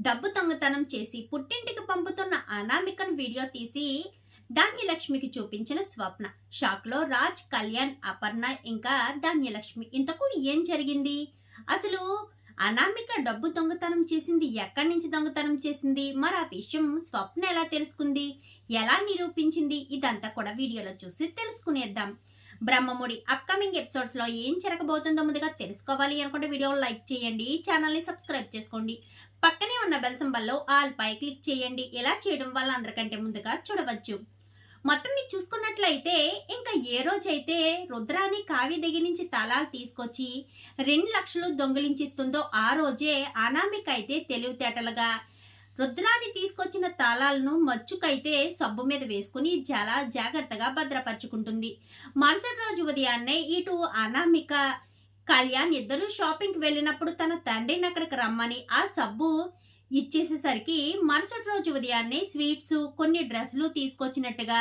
డబ్బు దొంగతనం చేసి పుట్టింటికి పంపుతున్న అనామికను వీడియో తీసి ధాన్యలక్ష్మికి చూపించిన స్వప్న. షాక్లో రాజ్, కళ్యాణ్, అపర్ణ ఇంకా ధాన్యలక్ష్మి. ఇంతకు ఏం జరిగింది? అసలు అనామిక డబ్బు దొంగతనం చేసింది ఎక్కడి నుంచి దొంగతనం చేసింది? మరి ఆ విషయం స్వప్న ఎలా తెలుసుకుంది, ఎలా నిరూపించింది? ఇదంతా కూడా వీడియోలో చూసి తెలుసుకునేద్దాం. బ్రహ్మముడి అప్కమింగ్ ఎపిసోడ్స్ లో ఏం జరగబోతుందో ముందుగా తెలుసుకోవాలి అనుకుంటే వీడియో లైక్ చేయండి, ఛానల్ ని సబ్స్క్రైబ్ చేసుకోండి, పక్కనే ఉన్న బెల్ సింబల్లో ఆల్ పై క్లిక్ చేయండి. ఇలా చేయడం వల్ల అందరికంటే ముందుగా చూడవచ్చు. మొత్తం మీరు చూసుకున్నట్లయితే ఇంకా ఏ రోజైతే రుద్రాని కావ్య దగ్గర నుంచి తాళాలు తీసుకొచ్చి 2 లక్షలు దొంగిలించిస్తుందో ఆ రోజే అనామిక అయితే తెలివితేటలుగా రుద్రాని తీసుకొచ్చిన తాళాలను మచ్చుకైతే సబ్బు మీద వేసుకుని చాలా జాగ్రత్తగా భద్రపరుచుకుంటుంది. మరుసటి రోజు ఉదయాన్నే ఇటు అనామిక, కళ్యాణ్ ఇద్దరు షాపింగ్కి వెళ్ళినప్పుడు తన తండ్రిని అక్కడికి రమ్మని ఆ సబ్బు ఇచ్చేసేసరికి మరుసటి రోజు ఉదయాన్నే స్వీట్స్, కొన్ని డ్రెస్సులు తీసుకొచ్చినట్టుగా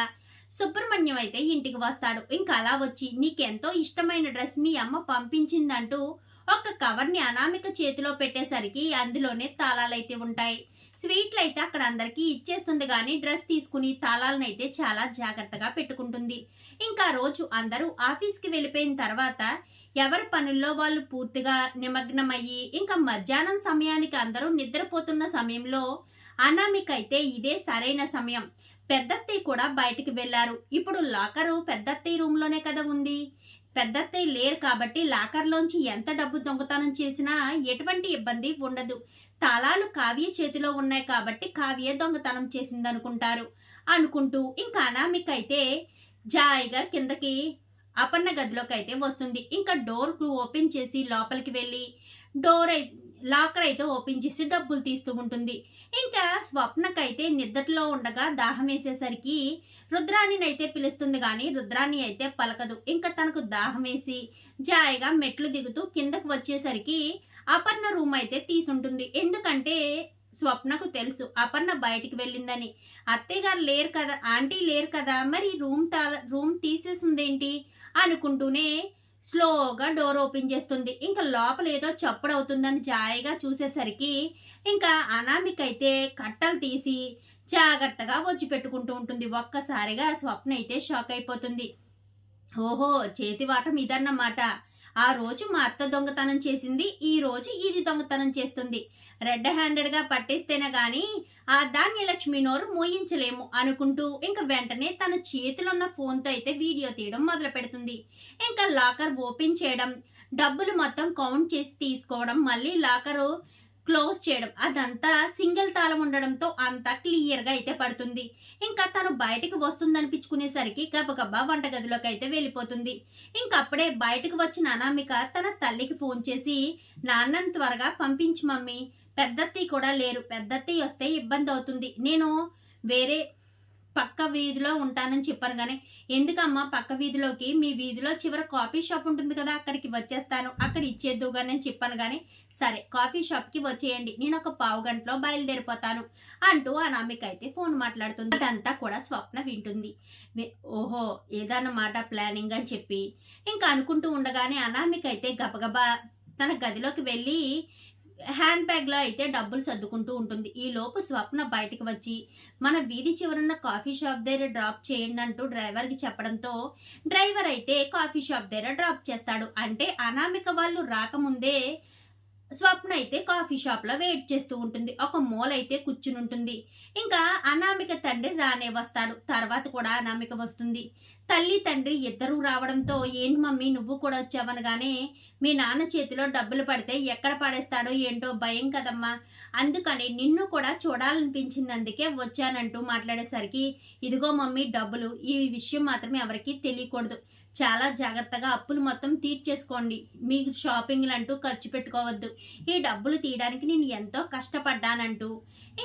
సుబ్రహ్మణ్యం అయితే ఇంటికి వస్తాడు. ఇంకా అలా వచ్చి నీకెంతో ఇష్టమైన డ్రెస్ మీ అమ్మ పంపించిందంటూ ఒక కవర్ని అనామిక చేతిలో పెట్టేసరికి అందులోనే తాళాలైతే ఉంటాయి. స్వీట్లు అయితే అక్కడ అందరికీ ఇచ్చేస్తుంది, కానీ డ్రెస్ తీసుకుని తాళాలను అయితే చాలా జాగ్రత్తగా పెట్టుకుంటుంది. ఇంకా రోజు అందరూ ఆఫీస్కి వెళ్ళిపోయిన తర్వాత ఎవరి పనుల్లో వాళ్ళు పూర్తిగా నిమగ్నమయ్యి ఇంకా మధ్యాహ్నం సమయానికి అందరూ నిద్రపోతున్న సమయంలో అనామిక అయితే ఇదే సరైన సమయం. పెద్దత్తయ్య కూడా బయటికి వెళ్లారు. ఇప్పుడు లాకరు పెద్దత్తయ్య రూమ్లోనే కదా ఉంది. పెద్దత్తయ్య లేరు కాబట్టి లాకర్లోంచి ఎంత డబ్బు దొంగతనం చేసినా ఎటువంటి ఇబ్బంది ఉండదు. తాళాలు కావ్య చేతిలో ఉన్నాయి కాబట్టి కావ్య దొంగతనం చేసిందనుకుంటారు. అనుకుంటూ ఇంకా అనామిక అయితే జాయిగా కిందకి అపర్ణ గదిలోకి అయితే వస్తుంది. ఇంకా డోర్ ఓపెన్ చేసి లోపలికి వెళ్ళి లాకర్ అయితే ఓపెన్ చేసి డబ్బులు తీస్తూ ఉంటుంది. ఇంకా స్వప్నకైతే నిద్రలో ఉండగా దాహం వేసేసరికి రుద్రాణిని అయితే పిలుస్తుంది, కానీ రుద్రాణి అయితే పలకదు. ఇంకా తనకు దాహం వేసి జాయిగా మెట్లు దిగుతూ కిందకు వచ్చేసరికి అపర్ణ రూమ్ అయితే తీసుంటుంది. ఎందుకంటే స్వప్నకు తెలుసు అపర్ణ బయటికి వెళ్ళిందని. అత్తయ్య గారు లేరు కదా, ఆంటీ లేరు కదా, మరి రూమ్ తీసేసిందేంటి అనుకుంటూనే స్లోగా డోర్ ఓపెన్ చేస్తుంది. ఇంకా లోపల ఏదో చప్పుడు అవుతుందని జాయిగా చూసేసరికి ఇంకా అనామిక అయితే కట్టలు తీసి జాగ్రత్తగా వచ్చి పెట్టుకుంటూ ఉంటుంది. ఒక్కసారిగా స్వప్న అయితే షాక్ అయిపోతుంది. ఓహో, చేతివాటం ఇదన్నమాట. ఆ రోజు మా అత్త దొంగతనం చేసింది, ఈ రోజు ఇది దొంగతనం చేస్తుంది. రెడ్ హ్యాండెడ్గా పట్టిస్తేనే గాని ఆ ధాన్యలక్ష్మి నోరు మోయించలేము అనుకుంటూ ఇంకా వెంటనే తన చేతిలో ఉన్న ఫోన్తో అయితే వీడియో తీయడం మొదలు పెడుతుంది. ఇంకా లాకర్ ఓపెన్ చేయడం, డబ్బులు మొత్తం కౌంట్ చేసి తీసుకోవడం, మళ్ళీ లాకరు క్లోజ్ చేయడం, అదంతా సింగిల్ తాళం ఉండడంతో అంతా క్లియర్గా అయితే పడుతుంది. ఇంకా తను బయటకు వస్తుందనిపించుకునేసరికి గబగబా వంటగదిలోకి అయితే వెళ్ళిపోతుంది. ఇంకప్పుడే బయటకు వచ్చిన అనామిక తన తల్లికి ఫోన్ చేసి నాన్నను త్వరగా పంపించు మమ్మీ, పెద్దత్తయ్య కూడా లేరు, పెద్దత్తయ్య వస్తే ఇబ్బంది అవుతుంది, నేను వేరే పక్క వీధిలో ఉంటానని చెప్పాను. కానీ ఎందుకమ్మా పక్క వీధిలోకి, మీ వీధిలో చివర కాఫీ షాప్ ఉంటుంది కదా, అక్కడికి వచ్చేస్తాను, అక్కడ ఇచ్చేద్దుగా నేను చెప్పాను. కానీ సరే కాఫీ షాప్కి వచ్చేయండి, నేను ఒక పావు గంటలో బయలుదేరిపోతాను అంటూ అనామిక అయితే ఫోన్ మాట్లాడుతుంది. అదంతా కూడా స్వప్న వింటుంది. ఓహో, ఏదన్నమాట ప్లానింగ్ అని చెప్పి ఇంకా అనుకుంటూ ఉండగానే అనామిక అయితే గబగబా తన గదిలోకి వెళ్ళి హ్యాండ్ బ్యాగ్లో అయితే డబ్బులు సర్దుకుంటూ ఉంటుంది. ఈ లోపు స్వప్న బయటకు వచ్చి మన వీధి చివరున్న కాఫీ షాప్ దగ్గర డ్రాప్ చేయండి అంటూ డ్రైవర్కి చెప్పడంతో డ్రైవర్ అయితే కాఫీ షాప్ దగ్గర డ్రాప్ చేస్తాడు. అంటే అనామిక వాళ్ళు రాకముందే స్వప్న అయితే కాఫీ షాప్లో వెయిట్ చేస్తూ ఉంటుంది. ఒక మూల అయితే కూర్చుని ఉంటుంది. ఇంకా అనామిక తండ్రి రానే వస్తాడు. తర్వాత కూడా అనామిక వస్తుంది. తల్లి తండ్రి ఇద్దరూ రావడంతో ఏంటి మమ్మీ నువ్వు కూడా వచ్చావనగానే మీ నాన్న చేతిలో డబ్బులు పడితే ఎక్కడ పడేస్తాడో ఏంటో భయం కదమ్మా, అందుకని నిన్ను కూడా చూడాలనిపించింది, అందుకే వచ్చానంటూ మాట్లాడేసరికి ఇదిగో మమ్మీ డబ్బులు, ఈ విషయం మాత్రమే ఎవరికీ తెలియకూడదు, చాలా జాగ్రత్తగా అప్పులు మొత్తం తీర్చేసుకోండి, మీకు షాపింగ్లు అంటూ ఖర్చు పెట్టుకోవద్దు, ఈ డబ్బులు తీయడానికి నేను ఎంతో కష్టపడ్డానంటూ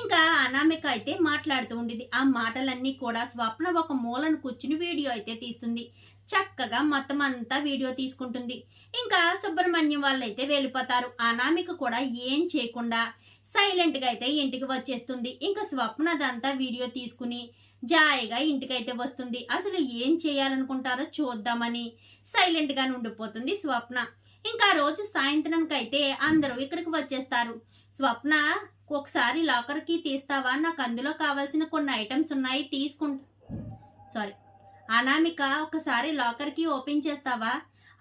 ఇంకా అనామిక అయితే మాట్లాడుతూ ఉండేది. ఆ మాటలన్నీ కూడా స్వప్న ఒక మూలను కూర్చుని వీడియో అయితే తీస్తుంది. చక్కగా మొత్తం అంతా వీడియో తీసుకుంటుంది. ఇంకా సుబ్రహ్మణ్యం వాళ్ళు అయితే వెళ్ళిపోతారు. అనామిక కూడా ఏం చేయకుండా సైలెంట్గా అయితే ఇంటికి వచ్చేస్తుంది. ఇంకా స్వప్న అదంతా వీడియో తీసుకుని జాయిగా ఇంటికైతే వస్తుంది. అసలు ఏం చేయాలనుకుంటారో చూద్దామని సైలెంట్గా ఉండిపోతుంది స్వప్న. ఇంకా రోజు సాయంత్రానికైతే అందరూ ఇక్కడికి వచ్చేస్తారు. స్వప్న ఒకసారి లాకర్కి తీస్తావా, నాకు అందులో కావాల్సిన కొన్ని ఐటమ్స్ ఉన్నాయి సారీ అనామిక, ఒకసారి లాకర్కి ఓపెన్ చేస్తావా,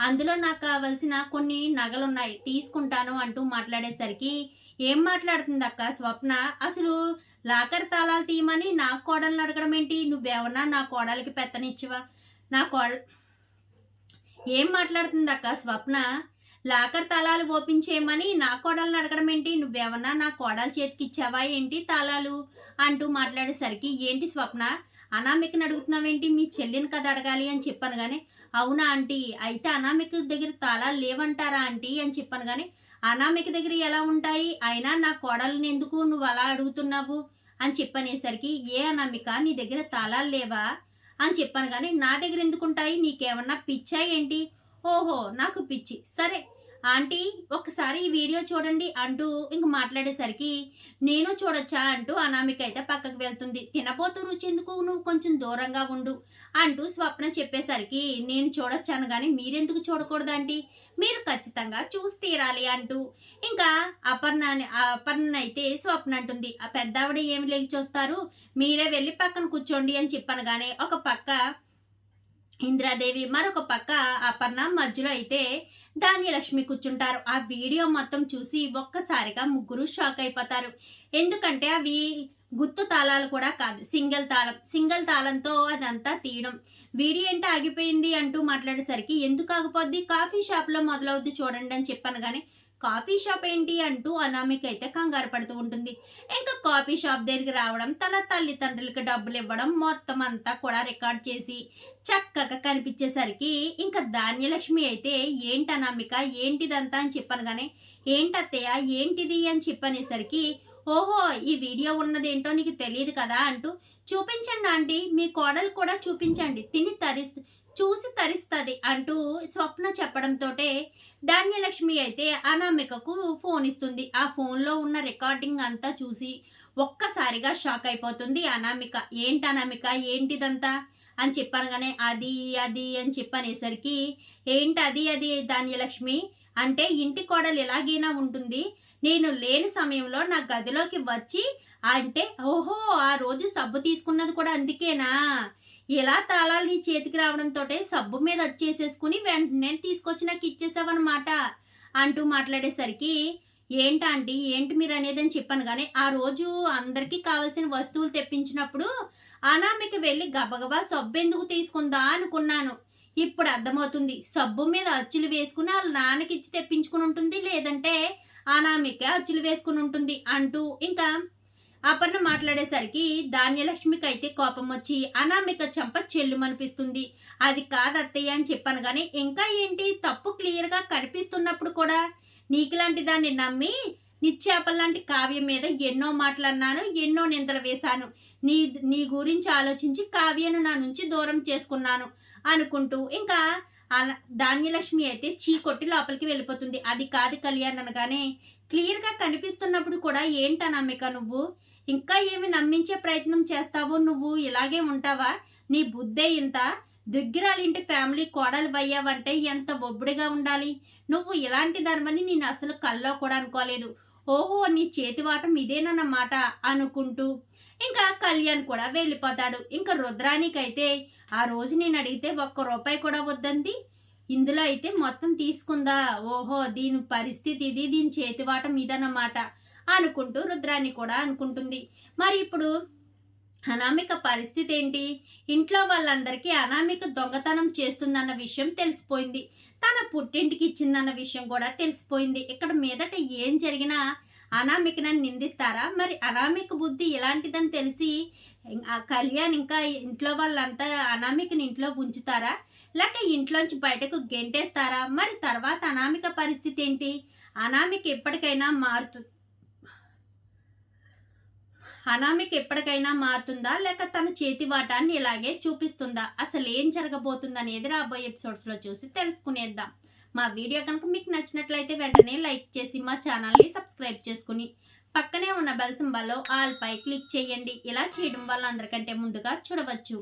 అందులో నాకు కావాల్సిన కొన్ని నగలున్నాయి తీసుకుంటాను అంటూ మాట్లాడేసరికి ఏం మాట్లాడుతుంది అక్క స్వప్న, అసలు లాకర్ తాళాలు తీయమని నా కోడల్ని అడగడం ఏంటి, నువ్వేమన్నా నా కోడలికి పెత్తనిచ్చివా, నా ఏం మాట్లాడుతుంది అక్క స్వప్న, లాకర్ తాళాలు ఓపెన్ చేయమని నా కోడల్ని అడగడం ఏంటి, నువ్వేమన్నా నా కోడల చేతికి ఇచ్చావా ఏంటి తాళాలు అంటూ మాట్లాడేసరికి ఏంటి స్వప్న అనామికని అడుగుతున్నావేంటి, మీ చెల్లిని కదా అడగాలి అని చెప్పాను కానీ, అవునా ఆంటీ, అయితే అనామిక దగ్గర తాళాలు లేవంటారా ఆంటీ అని చెప్పాను కానీ, అనామిక దగ్గర ఎలా ఉంటాయి, అయినా నా కోడల్ని ఎందుకు నువ్వు అలా అడుగుతున్నావు అని చెప్పనేసరికి, ఏ అనామిక నీ దగ్గర తాళాలు లేవా అని చెప్పాను కానీ, నా దగ్గర ఎందుకుంటాయి, నీకేమన్నా పిచ్చా ఏంటి, ఓహో నాకు పిచ్చి, సరే ఆంటీ ఒకసారి ఈ వీడియో చూడండి అంటూ ఇంక మాట్లాడేసరికి, నేను చూడొచ్చా అంటూ అనామిక అయితే పక్కకు వెళ్తుంది. తినబోతూ రుచి ఎందుకు, నువ్వు కొంచెం దూరంగా ఉండు అంటూ స్వప్న చెప్పేసరికి, నేను చూడొచ్చాను కానీ మీరెందుకు చూడకూడదండి, మీరు ఖచ్చితంగా చూసి తీరాలి అంటూ ఇంకా అపర్ణ అయితే స్వప్న అంటుంది, ఆ పెద్దావిడ ఏమి లేచి చూస్తారు, మీరే వెళ్ళి పక్కన కూర్చోండి అని చెప్పాను కానీ, ఒక పక్క ఇంద్రాదేవి మరొక పక్క అపర్ణ మధ్యలో అయితే ధాన్యలక్ష్మి కూర్చుంటారు. ఆ వీడియో మొత్తం చూసి ఒక్కసారిగా ముగ్గురు షాక్ అయిపోతారు. ఎందుకంటే అవి గుత్తు తాళాలు కూడా కాదు, సింగిల్ తాళంతో అదంతా తీయడం. వీడియో ఏంటి ఆగిపోయింది అంటూ మాట్లాడేసరికి, ఎందుకు ఆగిపోద్ది, కాఫీ షాప్లో మొదలవుద్ది చూడండి అని చెప్పాను కానీ, కాఫీ షాప్ ఏంటి అంటూ అనామిక అయితే కంగారు పడుతూ ఉంటుంది. ఇంకా కాఫీ షాప్ దగ్గరికి రావడం, తన తల్లిదండ్రులకి డబ్బులు ఇవ్వడం మొత్తం అంతా కూడా రికార్డ్ చేసి చక్కగా కనిపించేసరికి ఇంకా ధాన్యలక్ష్మి అయితే, ఏంటి అనామిక ఏంటిదంతా అని చెప్పాను కానీ, ఏంటత్తయ్య ఏంటిది అని చెప్పనేసరికి, ఓహో ఈ వీడియో ఉన్నదేంటో నీకు తెలియదు కదా అంటూ, చూపించండి ఆంటీ, మీ కోడలు కూడా చూపించండి, చూసి తరిస్తుంది అంటూ స్వప్న చెప్పడంతో ధాన్యలక్ష్మి అయితే అనామికకు ఫోన్ ఇస్తుంది. ఆ ఫోన్లో ఉన్న రికార్డింగ్ అంతా చూసి ఒక్కసారిగా షాక్ అయిపోతుంది అనామిక. ఏంటి అనామిక ఏంటిదంతా అని చెప్పాను కానీ, అది అని చెప్పనేసరికి, ఏంటి అది ధాన్యలక్ష్మి అంటే, ఇంటి కోడలు ఎలాగైనా ఉంటుంది, నేను లేని సమయంలో నా గదిలోకి వచ్చి అంటే, ఓహో ఆ రోజు సబ్బు తీసుకున్నది కూడా అందుకేనా, ఇలా తాళాలు నీ చేతికి రావడంతో సబ్బు మీద వచ్చేసేసుకుని వెంటనే తీసుకొచ్చి నాకు ఇచ్చేసావన్నమాట అంటూ మాట్లాడేసరికి, ఏంటంటే ఏంటి మీరు అనేదని చెప్పాను కానీ, ఆ రోజు అందరికీ కావాల్సిన వస్తువులు తెప్పించినప్పుడు అనామిక వెళ్ళి గబగబా సబ్బు ఎందుకు తీసుకుందా అనుకున్నాను, ఇప్పుడు అర్థమవుతుంది, సబ్బు మీద అచ్చులు వేసుకుని వాళ్ళ నాన్నకి ఇచ్చి తెప్పించుకుని ఉంటుంది, లేదంటే అనామిక అచ్చులు వేసుకుని ఉంటుంది అంటూ ఇంకా అపర్ణ మాట్లాడేసరికి ధాన్యలక్ష్మికి అయితే కోపం వచ్చి అనామిక చెంప చెల్లుమనిపిస్తుంది. అది కాదు అత్తయ్య అని చెప్పాను కానీ, ఇంకా ఏంటి తప్పు క్లియర్గా కనిపిస్తున్నప్పుడు కూడా నీకులాంటి దాన్ని నమ్మి నిత్యాపల్లాంటి కావ్యం మీద ఎన్నో మాటలన్నాను, ఎన్నో నిందలు వేశాను, నీ గురించి ఆలోచించి కావ్యను నా నుంచి దూరం చేసుకున్నాను అనుకుంటూ ఇంకా ధాన్యలక్ష్మి అయితే చీకొట్టి లోపలికి వెళ్ళిపోతుంది. అది కాదు కళ్యాణ్ అనగానే, క్లియర్గా కనిపిస్తున్నప్పుడు కూడా ఏంటి అనామిక నువ్వు ఇంకా ఏమి నమ్మించే ప్రయత్నం చేస్తావో, నువ్వు ఇలాగే ఉంటావా, నీ బుద్ధే ఇంత, దగ్గరాలింటి ఫ్యామిలీ కోడలు అయ్యావంటే ఎంత ఒబ్బడిగా ఉండాలి, నువ్వు ఇలాంటి దానివని నేను అసలు కల్లో కూడా అనుకోలేదు, ఓహో నీ చేతివాటం ఇదేనన్నమాట అనుకుంటూ ఇంకా కళ్యాణ్ కూడా వెళ్ళిపోతాడు. ఇంకా రుద్రానికైతే, ఆ రోజు నేను అడిగితే ₹1 కూడా వద్దంది, ఇందులో అయితే మొత్తం తీసుకుందా, ఓహో దీని పరిస్థితి ఇది, దీని చేతివాటం ఇదన్నమాట అనుకుంటూ రుద్రాన్ని కూడా అనుకుంటుంది. మరి ఇప్పుడు అనామిక పరిస్థితి ఏంటి, ఇంట్లో వాళ్ళందరికీ అనామిక దొంగతనం చేస్తుందన్న విషయం తెలిసిపోయింది, తన పుట్టింటికి ఇచ్చిందన్న విషయం కూడా తెలిసిపోయింది. ఇక్కడ మీదట ఏం జరిగినా అనామికనని నిందిస్తారా, మరి అనామిక బుద్ధి ఎలాంటిదని తెలిసి కళ్యాణ్ ఇంకా ఇంట్లో వాళ్ళంతా అనామికని ఇంట్లో ఉంచుతారా, లేక ఇంట్లోంచి బయటకు గెంటేస్తారా, మరి తర్వాత అనామిక పరిస్థితి ఏంటి, అనామిక ఎప్పటికైనా మారుతుందా, లేక తన చేతి వాటాన్ని ఇలాగే చూపిస్తుందా, అసలు ఏం జరగబోతుంది అనేది రాబోయే ఎపిసోడ్స్లో చూసి తెలుసుకునేద్దాం. మా వీడియో కనుక మీకు నచ్చినట్లయితే వెంటనే లైక్ చేసి మా ఛానల్ని సబ్స్క్రైబ్ చేసుకుని పక్కనే ఉన్న బెల్ సింబల్లో ఆల్ పై క్లిక్ చేయండి. ఇలా చేయడం వల్ల అందరికంటే ముందుగా చూడవచ్చు.